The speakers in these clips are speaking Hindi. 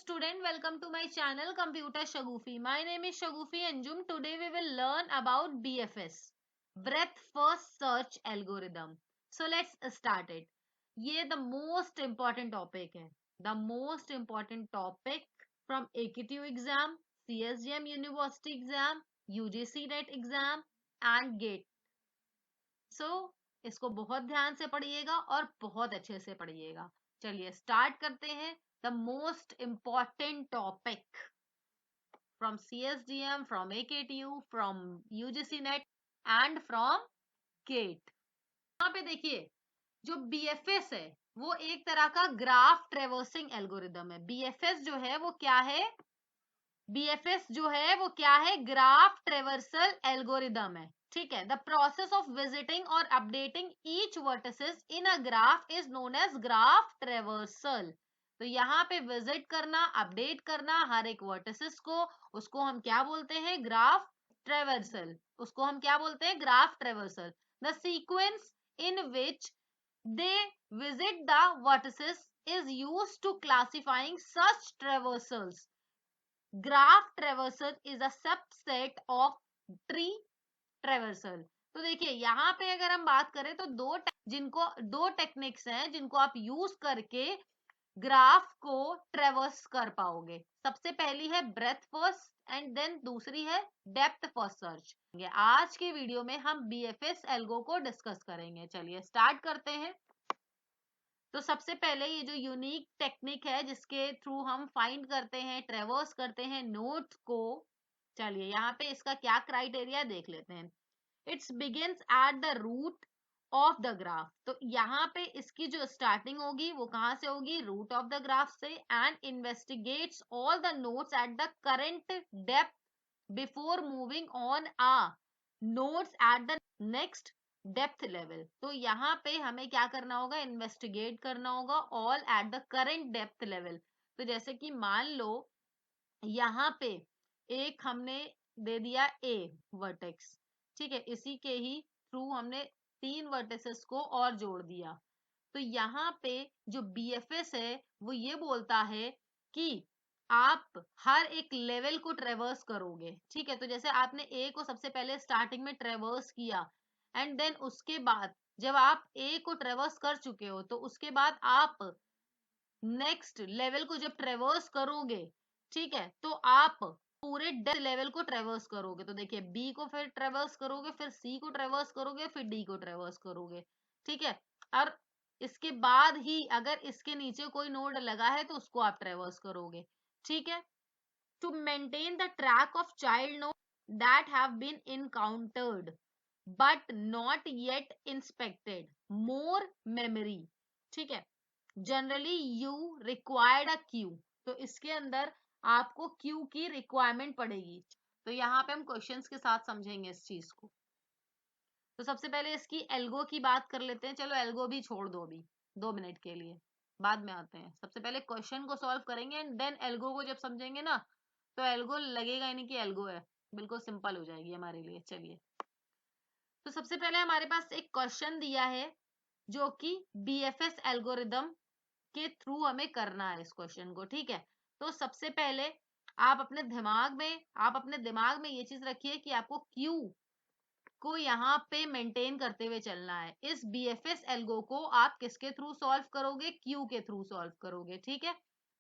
student, welcome to my channel Computer Shagufi. My name is Shagufi Anjum. Today we will learn about BFS, Breadth First Search Algorithm. So let's start it. ये the most important topic है. The most important topic from AQT exam, CSGM University exam, UGC NET exam and GATE. So इसको बहुत ध्यान से पढ़िएगा और बहुत अच्छे से पढ़िएगा. चलिए स्टार्ट करते हैं. The most important topic from CSDM, from AKTU, from UGC NET and from GATE. यहाँ पे देखिए जो BFS है वो एक तरह का ग्राफ ट्रेवर्सिंग एल्गोरिदम है. BFS जो है वो क्या है? BFS जो है वो क्या है? ग्राफ ट्रेवर्सल एल्गोरिदम है. ठीक है. द प्रोसेस ऑफ विजिटिंग और updating each vertices in a graph is known as graph traversal. तो यहाँ पे विजिट करना, अपडेट करना हर एक वर्टिसेस को, उसको हम क्या बोलते हैं? Graph traversal. उसको हम क्या बोलते हैं? Graph traversal. The sequence in which they visit the vertices is used to classifying such traversals. Graph traversal is a subset of tree traversal. तो देखिए यहाँ पे अगर हम बात करें तो दो टेक्निक्स हैं जिनको आप यूज करके ग्राफ को ट्रेवर्स कर पाओगे. सबसे पहली है ब्रेथ फर्स्ट एंड देन दूसरी है डेप्थ फर्स्ट सर्च. आज के वीडियो में हम बीएफएस एल्गो को डिस्कस करेंगे. चलिए स्टार्ट करते हैं. तो सबसे पहले ये जो यूनिक टेक्निक है जिसके थ्रू हम फाइंड करते हैं, ट्रेवर्स करते हैं नोड्स को. चलिए यहाँ पे इसका क्या क्राइटेरिया देख लेते हैं. It's begins at the root of the graph. तो यहाँ पे इसकी जो स्टार्टिंग होगी वो कहाँ से होगी? रूट ऑफ द ग्राफ से. And investigates all the nodes at the current depth before moving on a nodes at the next depth level. तो यहाँ पे हमें क्या करना होगा? इन्वेस्टिगेट करना होगा all at the current depth level. तो जैसे कि मान लो यहाँ पे एक हमने दे दिया ए वर्टेक्स. ठीक है. इसी के ही थ्रू हमने 3 वर्टेसेस को और जोड़ दिया. तो यहाँ पे जो बीएफएस है वो ये बोलता है कि आप हर एक लेवल को ट्रेवर्स करोगे. ठीक है. तो जैसे आपने ए को सबसे पहले स्टार्टिंग में ट्रेवर्स किया एंड देन उसके बाद जब आप ए को ट्रेवर्स कर चुके हो तो उसके बाद आप नेक्स्ट लेवल को जब ट्रेवर्स करोगे, ठीक है, तो आप पूरे डेप्थ लेवल को ट्रेवर्स करोगे. तो देखिए बी को फिर ट्रेवर्स करोगे, फिर सी को ट्रेवर्स करोगे, फिर डी को ट्रेवर्स करोगे. ठीक है. और इसके बाद ही अगर इसके नीचे कोई नोड लगा है तो उसको आप ट्रेवर्स करोगे. ठीक है. To maintain the track of child node that have been encountered but not yet inspected more memory. ठीक है. Generally you required a queue. तो इसके अंदर आपको क्यू की रिक्वायरमेंट पड़ेगी. तो यहाँ पे हम क्वेश्चंस के साथ समझेंगे इस चीज को. तो सबसे पहले इसकी एल्गो की बात कर लेते हैं. चलो एल्गो भी छोड़ दो अभी 2 मिनट के लिए, बाद में आते हैं. सबसे पहले क्वेश्चन को सॉल्व करेंगे एंड देन एल्गो को जब समझेंगे ना तो एल्गो लगेगा ही नहीं कि एल्गो है. बिल्कुल सिंपल हो जाएगी हमारे लिए. चलिए. तो सबसे पहले हमारे पास एक क्वेश्चन दिया है जो कि बीएफएस एल्गोरिदम के थ्रू हमें करना है इस क्वेश्चन को. ठीक है. तो सबसे पहले आप अपने दिमाग में ये चीज रखिए कि आपको क्यू को यहाँ पे मेंटेन करते हुए चलना है. इस बीएफएस एल्गो को आप किसके थ्रू सॉल्व करोगे? क्यू के थ्रू सॉल्व करोगे. ठीक है.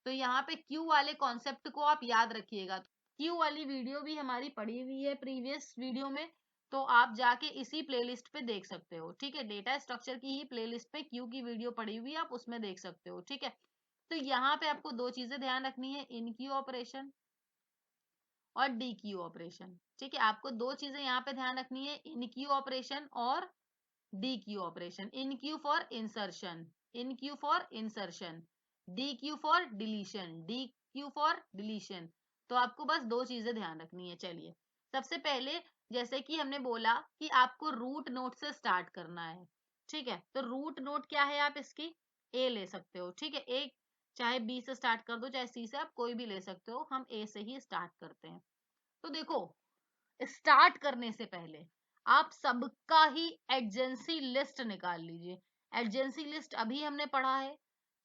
तो यहाँ पे क्यू वाले कॉन्सेप्ट को आप याद रखिएगा. क्यू वाली वीडियो भी हमारी पड़ी हुई है प्रीवियस वीडियो में, तो आप जाके इसी प्लेलिस्ट पे देख सकते हो. ठीक है. डेटा स्ट्रक्चर की ही प्लेलिस्ट पे क्यू की वीडियो पड़ी हुई है, आप उसमें देख सकते हो. ठीक है. तो यहाँ पे आपको 2 चीजें ध्यान रखनी है, इन क्यू ऑपरेशन और डी क्यू ऑपरेशन. ठीक है. आपको 2 चीजें यहाँ पे ध्यान रखनी है, इन क्यू ऑपरेशन और D Q operation. In Q for insertion, in Q for insertion, D Q for deletion, D Q for deletion. तो आपको बस 2 चीजें ध्यान रखनी है. चलिए. सबसे पहले जैसे कि हमने बोला कि आपको रूट नोड से स्टार्ट करना है. ठीक है. तो रूट नोड क्या है? आप इसकी ए ले सकते हो. ठीक है. एक चाहे बी से स्टार्ट कर दो चाहे सी से, आप कोई भी ले सकते हो. हम ए से ही स्टार्ट करते हैं. तो देखो स्टार्ट करने से पहले आप सबका ही एडजेंसी लिस्ट निकाल लीजिए. एडजेंसी लिस्ट अभी हमने पढ़ा है.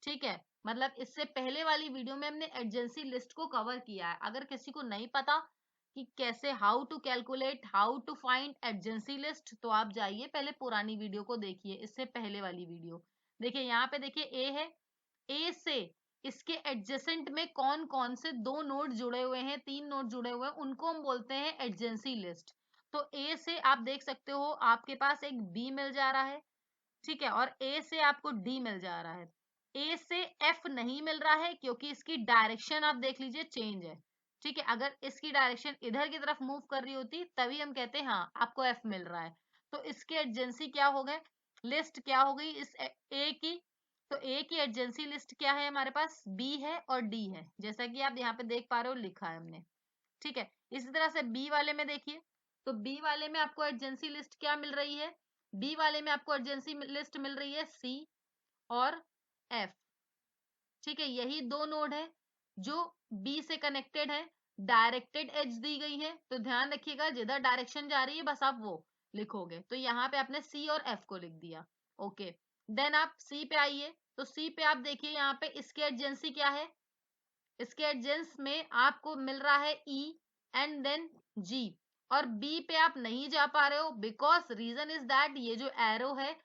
ठीक है, मतलब इससे पहले वाली वीडियो में हमने एडजेंसी लिस्ट को कवर किया है। अगर किसी को नहीं पता कि कैसे how to calculate, how to find adjacency list, तो आप जाइए पहले पुरानी वीडियो को देखिए, इससे पहले वाली वीडियो देखिए। यहाँ पे देखिए ए है, ए से इसके एडजेसेंट में कौन कौन से दो नोड जुड़े हुए हैं, तीन नोड जुड़े हुए हैं, उनको हम बोलते हैं एडजेंसी लिस्ट। तो ए से आप देख सकते हो आपके पास एक बी मिल जा रहा है, ठीक है, और ए से आपको डी मिल जा रहा है। ए से एफ नहीं मिल रहा है क्योंकि इसकी डायरेक्शन आप देख लीजिए चेंज है, ठीक है। अगर इसकी डायरेक्शन इधर की तरफ मूव कर रही होती तभी हम कहते हैं हाँ आपको एफ मिल रहा है। तो इसके एडजेंसी क्या हो गए, लिस्ट क्या हो गई इस ए की। तो ए की एडजेंसी लिस्ट क्या है हमारे पास, बी है और डी है, जैसा कि आप यहाँ पे देख पा रहे हो लिखा है हमने, ठीक है। इसी तरह से बी वाले में देखिए, तो बी वाले में आपको एडजेंसी लिस्ट क्या मिल रही है, बी वाले में आपको एडजेंसी लिस्ट मिल रही है सी और एफ, ठीक है। यही दो नोड है जो बी से कनेक्टेड है, डायरेक्टेड एज दी गई है, तो ध्यान रखिएगा जिधर डायरेक्शन जा रही है बस आप वो लिखोगे। तो यहाँ पे आपने सी और एफ को लिख दिया, ओके। देन आप सी पे आइए, तो सी पे आप देखिए यहाँ पे इसकी एडजेंसी क्या है, इसके एडजेंस में आपको मिल रहा है ई एंड देन जी, और बी पे आप नहीं जा पा रहे हो बिकॉज रीजन इज दैट ये जो एरो है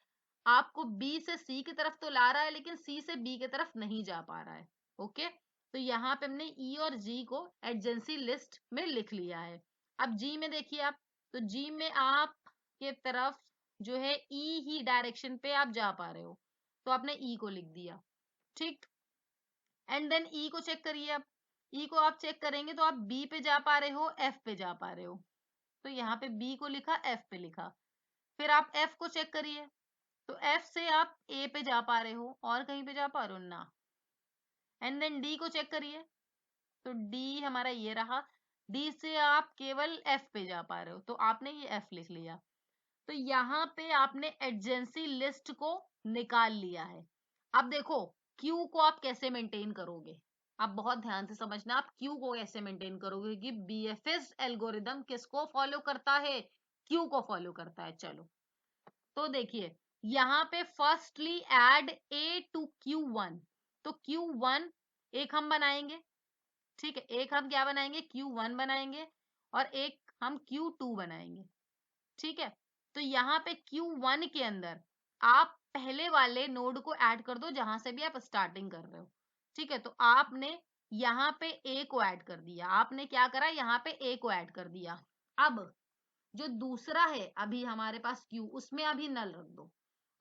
आपको बी से सी की तरफ तो ला रहा है लेकिन सी से बी की तरफ नहीं जा पा रहा है, ओके। तो यहाँ पे हमने ई और जी को एडजेंसी लिस्ट में लिख लिया है। अब जी में देखिए आप, तो जी में आप के तरफ जो है ई ही डायरेक्शन पे आप जा पा रहे हो, तो आपने ई को लिख दिया, ठीक। एंड देन ई को चेक करिए, आप ई को आप चेक करेंगे तो आप बी पे जा पा रहे हो, एफ पे जा पा रहे हो, तो यहाँ पे बी को लिखा, एफ पे लिखा। फिर आप एफ को चेक करिए, तो एफ से आप ए पे जा पा रहे हो और कहीं पे जा पा रहे हो ना। एंड देन डी को चेक करिए, तो डी हमारा ये रहा, डी से आप केवल एफ पे जा पा रहे हो, तो आपने ये एफ लिख लिया। तो यहाँ पे आपने एडजेंसी लिस्ट को निकाल लिया है। अब देखो क्यू को आप कैसे मेंटेन करोगे, आप बहुत ध्यान से समझना, आप क्यू को कैसे मेंटेन करोगे कि बीएफएस एल्गोरिदम किसको फॉलो करता है, क्यू को फॉलो करता है। चलो तो देखिए यहाँ पे firstly add A to queue one, तो क्यू वन एक हम बनाएंगे, ठीक है, एक हम क्या बनाएंगे, क्यू वन बनाएंगे, और एक हम क्यू टू बनाएंगे, ठीक है। तो यहाँ पे Q1 के अंदर आप पहले वाले नोड को ऐड कर दो जहां से भी आप स्टार्टिंग कर रहे हो, ठीक है। तो आपने यहाँ पे A को ऐड कर दिया, आपने क्या करा यहाँ पे A को ऐड कर दिया। अब जो दूसरा है अभी हमारे पास Q, उसमें अभी नल रख दो,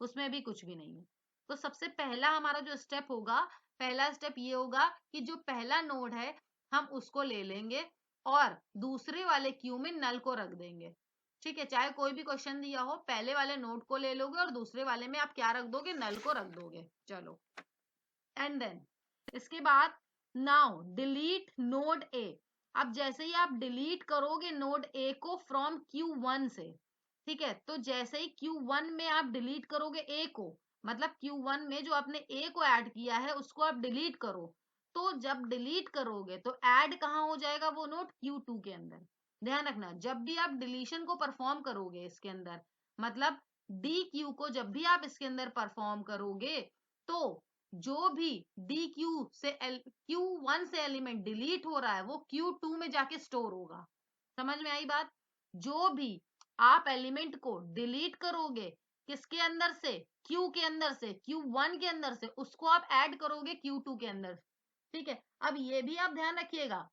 उसमें भी कुछ भी नहीं है। तो सबसे पहला हमारा जो स्टेप होगा, पहला स्टेप ये होगा कि जो पहला नोड है हम उसको ले लेंगे और दूसरे वाले क्यू में नल को रख देंगे, ठीक है। चाहे कोई भी क्वेश्चन दिया हो, पहले वाले नोड को ले लोगे और दूसरे वाले में आप क्या रख दोगे, नल को रख दोगे। चलो एंड देन इसके बाद नाउ डिलीट नोड ए। अब जैसे ही आप डिलीट करोगे नोड ए को फ्रॉम Q1 से, ठीक है, तो जैसे ही Q1 में आप डिलीट करोगे ए को, मतलब Q1 में जो आपने ए को ऐड किया है उसको आप डिलीट करो, तो जब डिलीट करोगे तो ऐड कहाँ हो जाएगा वो नोड, Q2 के अंदर। ध्यान रखना जब भी आप डिलीशन को परफॉर्म करोगे इसके अंदर, मतलब डी क्यू को जब भी आप इसके अंदर परफॉर्म करोगे, तो जो भी डी क्यू से Q1 से एलिमेंट डिलीट हो रहा है वो Q2 में जाके स्टोर होगा। समझ में आई बात, जो भी आप एलिमेंट को डिलीट करोगे किसके अंदर से, Q के अंदर से, Q1 के अंदर से, उसको आप ऐड करोगे Q2 के अंदर, ठीक है। अब ये भी आप ध्यान रखिएगा,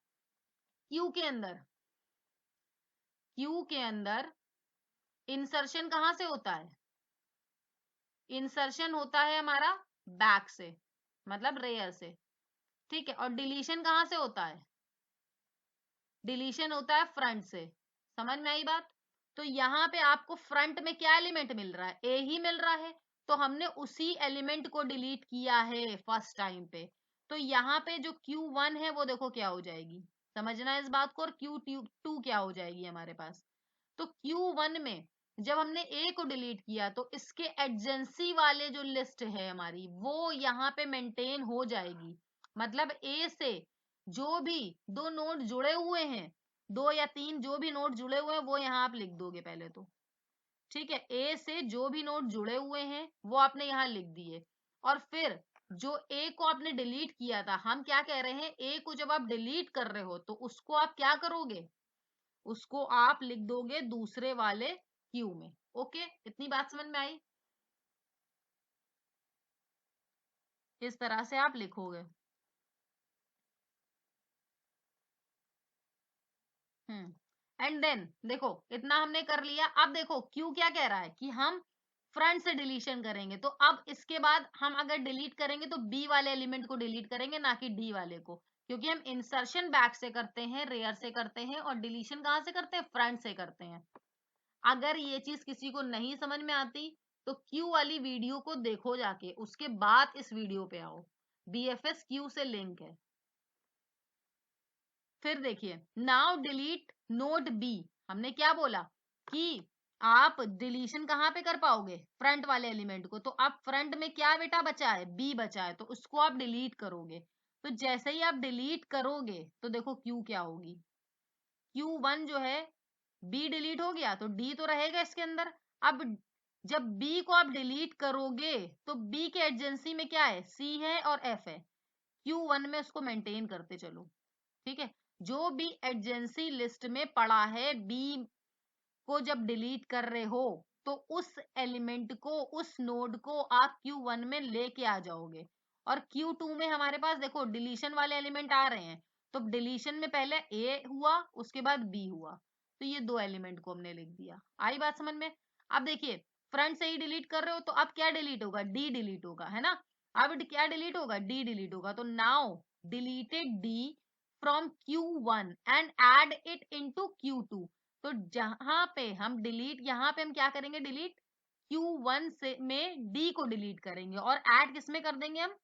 Q के अंदर इंसर्शन कहां से होता है, इंसर्शन होता है हमारा बैक से, मतलब रेयर से, ठीक है। और डिलीशन कहां से होता है, डिलीशन होता है फ्रंट से। समझ में आई बात, तो यहाँ पे आपको फ्रंट में क्या एलिमेंट मिल रहा है, ए ही मिल रहा है, तो हमने उसी एलिमेंट को डिलीट किया है फर्स्ट टाइम पे। तो यहाँ पे जो Q1 है वो देखो क्या हो जाएगी, समझना इस बात को, और Q2 क्या हो जाएगी हमारे पास। तो Q1 में जब हमने ए को डिलीट किया तो इसके एडजेंसी वाले जो लिस्ट है हमारी वो यहाँ पे मेंटेन हो जाएगी, मतलब ए से जो भी दो नोड जुड़े हुए हैं, दो या तीन जो भी नोड जुड़े हुए हैं वो यहाँ आप लिख दोगे पहले तो, ठीक है। ए से जो भी नोड जुड़े हुए हैं वो आपने यहाँ लिख दिए, और फिर जो ए को आपने डिलीट किया था, हम क्या कह रहे हैं, ए को जब आप डिलीट कर रहे हो तो उसको आप क्या करोगे, उसको आप लिख दोगे दूसरे वाले क्यू में। ओके, इतनी बात समझ में आई? इस तरह से आप लिखोगे। एंड देन देखो, इतना हमने कर लिया। अब देखो क्यू क्या कह रहा है कि हम फ्रंट से डिलीशन करेंगे, तो अब इसके बाद हम अगर डिलीट करेंगे तो बी वाले एलिमेंट को डिलीट करेंगे, ना कि डी वाले को, क्योंकि हम इंसर्शन बैक से करते हैं, रेयर से करते हैं, और डिलीशन कहाँ से करते हैं, फ्रंट से करते हैं। अगर ये चीज किसी को नहीं समझ में आती तो क्यू वाली वीडियो को देखो जाके, उसके बाद इस वीडियो पे आओ। बीएफएस क्यू से लिंक है। फिर देखिए, नाउ डिलीट नोड बी। हमने क्या बोला कि आप डिलीशन कहाँ पे कर पाओगे, फ्रंट वाले एलिमेंट को। तो अब फ्रंट में क्या बेटा बचा है, बी बचा है, तो उसको आप डिलीट करोगे। तो जैसे ही आप डिलीट करोगे तो देखो क्यू क्या होगी, Q1 जो है, बी डिलीट हो गया तो डी तो रहेगा इसके अंदर। अब जब बी को आप डिलीट करोगे तो बी के एडजेंसी में क्या है, सी है और एफ है। Q1 में उसको मेंटेन करते चलो। ठीक है, जो भी एडजेंसी लिस्ट में पड़ा है, बी को जब डिलीट कर रहे हो तो उस एलिमेंट को, उस नोड को आप Q1 में लेके आ जाओगे। और Q2 में हमारे पास देखो डिलीशन वाले एलिमेंट आ रहे हैं, तो डिलीशन में पहले ए हुआ, उसके बाद बी हुआ, तो ये दो एलिमेंट को हमने लिख दिया। आई बात समझ में? अब देखिए, फ्रंट से ही डिलीट कर रहे हो तो अब क्या डिलीट होगा, डी डिलीट होगा, है ना। अब क्या डिलीट होगा, डी डिलीट होगा। तो now deleted D from Q1 and add it into Q2। तो जहां पे हम डिलीट, यहाँ पे हम क्या करेंगे, डिलीट Q1 से में डी को डिलीट करेंगे, और ऐड किस में कर देंगे हम,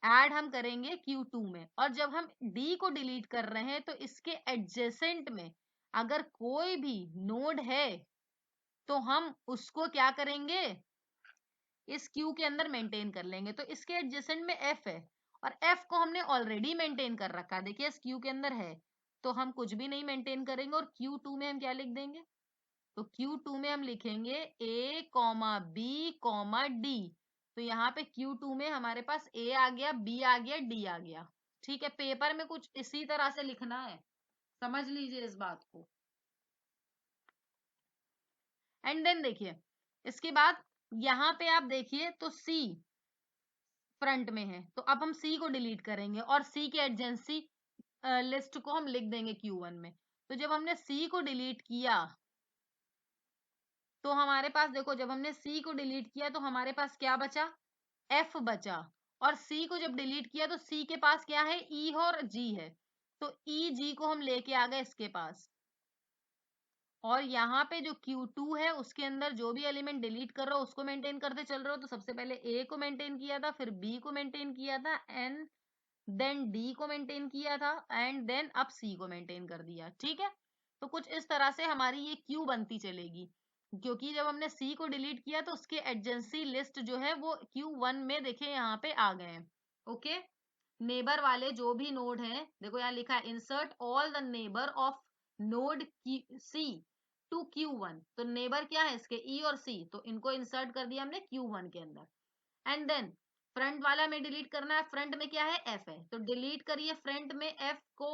ऐड हम करेंगे Q2 में। और जब हम डी को डिलीट कर रहे हैं तो इसके एडजेसेंट में अगर कोई भी नोड है तो हम उसको क्या करेंगे, इस क्यू के अंदर मेंटेन कर लेंगे। तो इसके एडजेसेंट में एफ है, और एफ को हमने ऑलरेडी मेंटेन कर रखा है, देखिए इस क्यू के अंदर है, तो हम कुछ भी नहीं मेंटेन करेंगे। और Q2 में हम क्या लिख देंगे, तो Q2 में हम लिखेंगे A comma B comma D. तो यहाँ पे Q2 में हमारे पास A आ गया, B आ गया, D आ गया। ठीक है, पेपर में कुछ इसी तरह से लिखना है, समझ लीजिए इस बात को। एंड देन देखिए, इसके बाद यहाँ पे आप देखिए तो C फ्रंट में है, तो अब हम C को डिलीट करेंगे और C के एडजेंसी लिस्ट को हम लिख देंगे Q1 में। तो जब हमने C को डिलीट किया तो हमारे पास देखो, जब हमने C को डिलीट किया तो हमारे पास क्या बचा, F बचा। और C को जब डिलीट किया तो C के पास क्या है, E और G है, तो E G को हम लेके आ गए इसके पास। और यहाँ पे जो Q2 है उसके अंदर जो भी एलिमेंट डिलीट कर रहे हो उसको मेंटेन करते चल रहे हो। तो सबसे पहले A को मेंटेन किया था, फिर B को मेंटेन किया था, एंड देन D को मेंटेन किया था, एंड देन अब C को मेंटेन कर दिया। ठीक है, तो कुछ इस तरह से हमारी ये क्यू बनती चलेगी, क्योंकि जब हमने C को डिलीट किया तो उसके एडजेंसी लिस्ट जो है वो Q1 में देखिए यहाँ पे आ गए हैं। ओके, नेबर वाले जो भी नोड हैं, देखो यहाँ लिखा है insert all the neighbour of node C to Q1। तो नेबर क्या है इसके, E और C, तो इनको इंसर्ट कर दिया हमने Q1 के अंदर। एंड देन फ्रंट वाला में डिलीट करना है, फ्रंट में क्या है, F है, तो डिलीट करिए फ्रंट में F को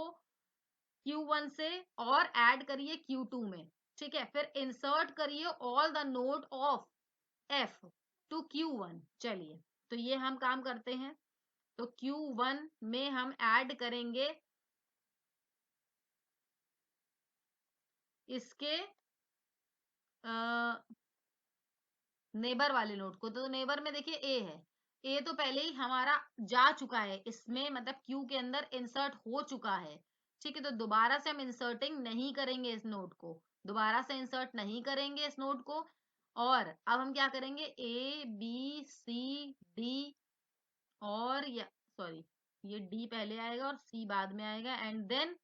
Q1 से और ऐड करिए Q2 में। ठीक है, फिर इंसर्ट करिए all the node of F to Q1। चलिए, तो ये हम काम करते हैं। तो Q1 में हम ऐड करेंगे इसके नेबर वाले नोड को। तो नेबर में देखिए A है, A तो पहले ही हमारा जा चुका है इसमें, मतलब Q के अंदर इंसर्ट हो चुका है। ठीक है, तो दोबारा से हम इंसर्टिंग नहीं करेंगे इस नोड को, दोबारा से इंसर्ट नहीं करेंगे इस नोड को। और अब हम क्या करेंगे, A B C D, और या सॉरी, ये D पहले आएगा और C बाद में आएगा, एंड देन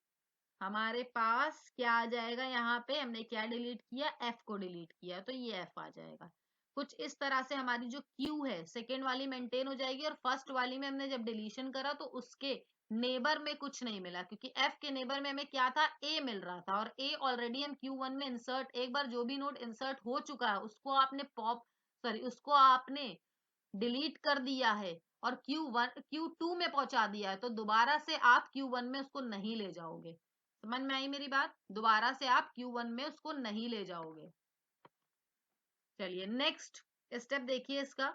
हमारे पास क्या आ जाएगा, यहाँ पे हमने क्या डिलीट किया, F को डिलीट किया, तो ये F आ जाएगा। कुछ इस तरह से हमारी जो Q है सेकेंड वाली मेंटेन हो जाएगी, और फर्स्ट वाली में हमने जब डिलीशन करा तो उसके नेबर में कुछ नहीं मिला, क्योंकि F के नेबर में हमें क्या था, A मिल रहा था, और A ऑलरेडी हम Q1 में इंसर्ट, एक बार जो भी नोड इंसर्ट हो चुका है उसको आपने पॉप, सॉरी उसको आपने डिलीट कर दिया है और Q2 में पहुंचा दिया है, तो दोबारा से आप Q1 में उसको नहीं ले जाओगे। समझ में आई मेरी बात? दोबारा से आप Q1 में उसको नहीं ले जाओगे। चलिए नेक्स्ट स्टेप देखिए इसका।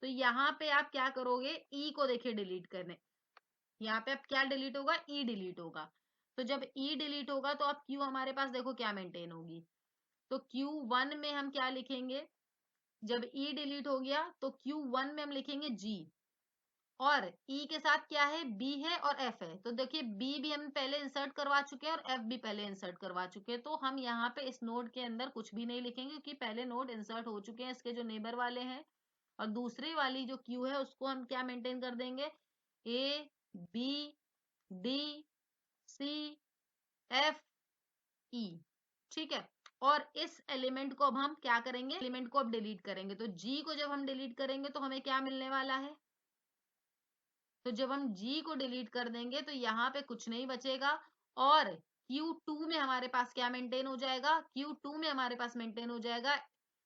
तो यहाँ पे आप क्या करोगे, ई को देखिए डिलीट करने, यहाँ पे अब क्या डिलीट होगा, ई डिलीट होगा। तो जब ई डिलीट होगा तो अब क्यू हमारे पास देखो क्या मेंटेन होगी। तो Q1 में हम क्या लिखेंगे, जब ई डिलीट हो गया तो Q1 में हम लिखेंगे जी, और ई के साथ क्या है, बी है और एफ है। तो देखिए बी भी हम पहले इंसर्ट करवा चुके हैं और एफ भी पहले इंसर्ट करवा चुके हैं, तो हम यहाँ पे इस नोड के अंदर कुछ भी नहीं लिखेंगे क्योंकि पहले नोड इंसर्ट हो चुके हैं, इसके जो नेबर वाले हैं। और दूसरी वाली जो क्यू है उसको हम क्या मेंटेन कर देंगे, A B D C F E, ठीक है। और इस एलिमेंट को अब हम क्या करेंगे, एलिमेंट को अब डिलीट करेंगे। तो जी को जब हम डिलीट करेंगे तो हमें क्या मिलने वाला है, तो जब हम G को डिलीट कर देंगे तो यहाँ पे कुछ नहीं बचेगा, और Q2 में हमारे पास क्या मेंटेन हो जाएगा, Q2 में हमारे पास मेंटेन हो जाएगा।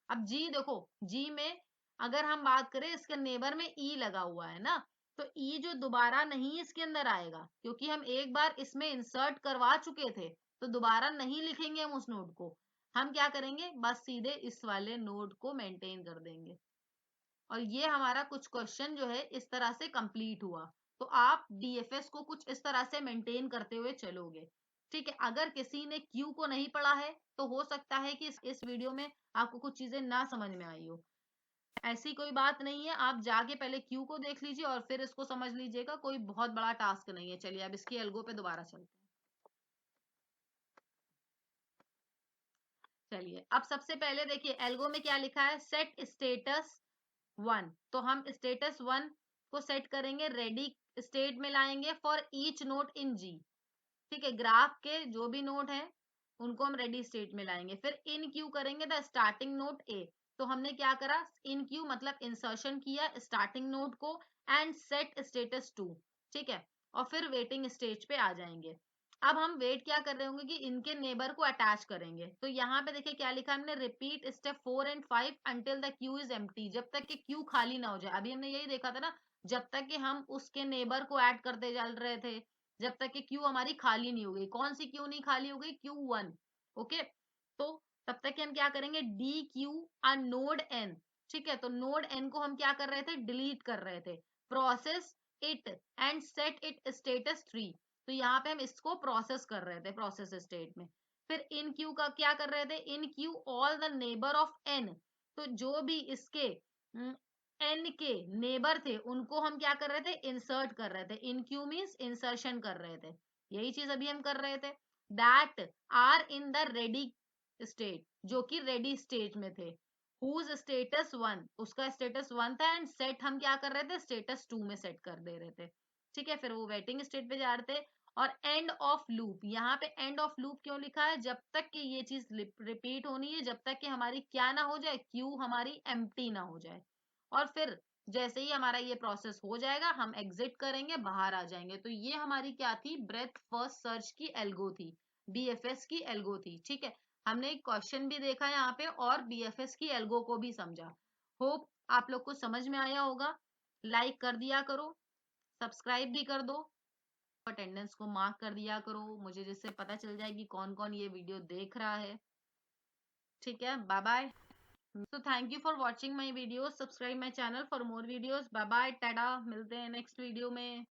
अब G देखो, G में अगर हम बात करें इसके नेबर में E लगा हुआ है ना, तो E जो दोबारा नहीं इसके अंदर आएगा क्योंकि हम एक बार इसमें इंसर्ट करवा चुके थे, तो दोबारा नहीं लिखेंगे हम उस नोड को। हम क्या करेंगे, बस सीधे इस वाले नोड को मेंटेन कर देंगे। और ये हमारा कुछ क्वेश्चन जो है इस तरह से कंप्लीट हुआ। तो आप डीएफएस को कुछ इस तरह से मेंटेन करते हुए चलोगे, ठीक है। अगर किसी ने क्यू को नहीं पढ़ा है तो हो सकता है कि इस वीडियो में आपको कुछ चीजें ना समझ में आई हो। ऐसी कोई बात नहीं है, आप जाके पहले क्यू को देख लीजिए और फिर इसको समझ लीजिएगा, कोई बहुत बड़ा टास्क नहीं है। चलिए अब इसकी एल्गो पे दोबारा चलते हैं। चलिए अब सबसे पहले देखिए एल्गो में क्या लिखा है, सेट स्टेटस 1। तो हम स्टेटस 1 को सेट करेंगे, रेडी स्टेट में लाएंगे फॉर ईच नोड इन जी, ठीक है। ग्राफ के जो भी नोड है उनको हम रेडी स्टेट में लाएंगे। फिर इन क्यू करेंगे द स्टार्टिंग नोड ए। तो हमने क्या करा, इन क्यू मतलब इंसर्शन किया स्टार्टिंग नोड को, एंड सेट स्टेटस 2, ठीक है। और फिर वेटिंग स्टेज पे आ जाएंगे। अब हम वेट क्या कर रहे होंगे कि इनके नेबर को अटैच करेंगे। तो यहाँ पे देखिए क्या लिखा है हमने, repeat step 4 and 5 until the Q is empty, जब तक कि क्यू खाली ना हो जाए। अभी हमने यही देखा था ना, जब तक कि हम उसके नेबर को ऐड करते चल रहे थे, जब तक कि क्यू हमारी खाली नहीं हो गई। कौन सी क्यू नहीं खाली हो गई, Q1, ओके। तो तब तक कि हम क्या करेंगे, डी क्यू नोड एन, ठीक है। तो नोड एन को हम क्या कर रहे थे, डिलीट कर रहे थे। Process it and set it status 3। तो यहाँ पे हम इसको प्रोसेस कर रहे थे प्रोसेस स्टेट में। फिर इन क्यू का क्या कर रहे थे, in queue all the neighbour of an. तो जो भी इसके एन के नेबर थे उनको हम क्या कर रहे थे, इंसर्ट कर रहे थे। इन क्यू मीन्स इंसर्शन कर रहे थे, यही चीज अभी हम कर रहे थे। That are in the ready state, जो कि रेडी स्टेट में थे। हुज स्टेटस 1, उसका स्टेटस 1 था, एंड सेट हम क्या कर रहे थे, स्टेटस 2 में सेट कर दे रहे थे, ठीक है। फिर वो वेटिंग स्टेट पे जा रहे थे। और एंड ऑफ लूप, यहाँ पे एंड ऑफ लूप क्यों लिखा है, जब तक कि ये चीज रिपीट होनी है, जब तक कि हमारी क्या ना हो जाए, क्यू हमारी एम्प्टी ना हो जाए। और फिर जैसे ही हमारा ये प्रोसेस हो जाएगा हम एग्जिट करेंगे, बाहर आ जाएंगे। तो ये हमारी क्या थी, ब्रेथ फर्स्ट सर्च की एल्गो थी, बीएफएस की एल्गो थी, ठीक है। हमने एक क्वेश्चन भी देखा यहाँ पे और बीएफएस की एल्गो को भी समझा। होप आप लोग को समझ में आया होगा। लाइक कर दिया करो, सब्सक्राइब भी कर दो, अटेंडेंस को मार्क कर दिया करो मुझे, जिससे पता चल जाए कि कौन कौन ये वीडियो देख रहा है, ठीक है। Bye bye. So thank you for watching my videos. Subscribe my channel for more videos. Bye bye. Tata, मिलते हैं नेक्स्ट वीडियो में।